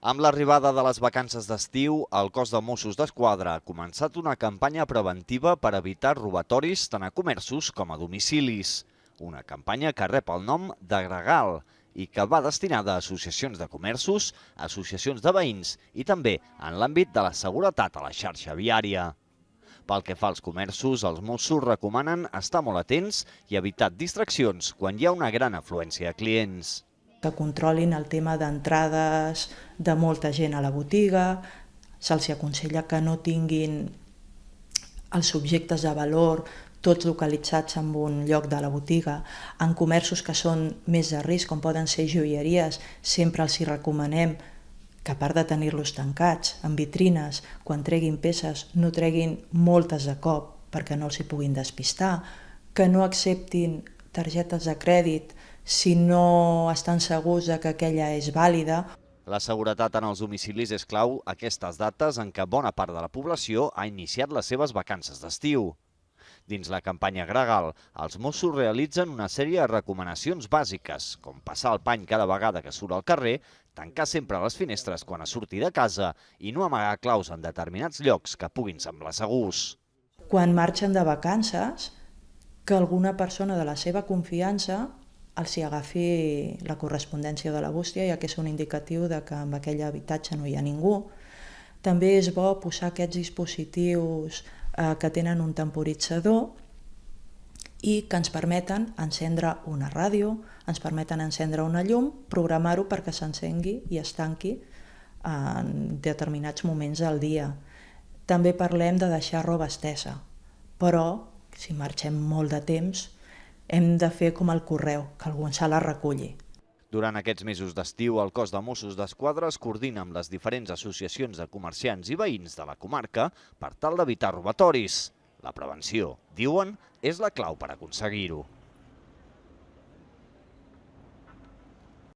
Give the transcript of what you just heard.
Amb l'arribada de les vacances d'estiu, el cos de Mossos d'Esquadra ha començat una campanya preventiva per evitar robatoris tant a comerços com a domicilis. Una campanya que rep el nom de Gregal i que va destinada a associacions de comerços, associacions de veïns i també en l'àmbit de la seguretat a la xarxa viària. Pel que fa als comerços, els Mossos recomanen estar molt atents i evitar distraccions quan hi ha una gran afluència de clients. Que controlin el tema d'entrades de molta gent a la botiga, se'ls aconsella que no tinguin els objectes de valor tots localitzats en un lloc de la botiga. En comerços que són més de risc, com poden ser joieries, sempre els hi recomanem que a part de tenir-los tancats en vitrines, quan treguin peces no treguin moltes de cop perquè no els hi puguin despistar, que no acceptin targetes de crèdit si no estan segurs que aquella és vàlida. La seguretat en els domicilis és clau aquestes dates en què bona part de la població ha iniciat les seves vacances d'estiu. Dins la campanya Gregal, els Mossos realitzen una sèrie de recomanacions bàsiques, com passar el pany cada vegada que surt al carrer, tancar sempre les finestres quan es surti de casa i no amagar claus en determinats llocs que puguin semblar segurs. Quan marxen de vacances, que alguna persona de la seva confiança els hi agafi la correspondència de la bústia, ja que és un indicatiu de que en aquell habitatge no hi ha ningú. També és bo posar aquests dispositius que tenen un temporitzador i que ens permeten encendre una ràdio, ens permeten encendre una llum, programar-ho perquè s'encengui i es tanqui en determinats moments del dia. També parlem de deixar roba estesa, però si marxem molt de temps hem de fer com el correu, que algú ens la reculli. Durant aquests mesos d'estiu, el cos de Mossos d'Esquadra es coordina amb les diferents associacions de comerciants i veïns de la comarca per tal d'evitar robatoris. La prevenció, diuen, és la clau per aconseguir-ho.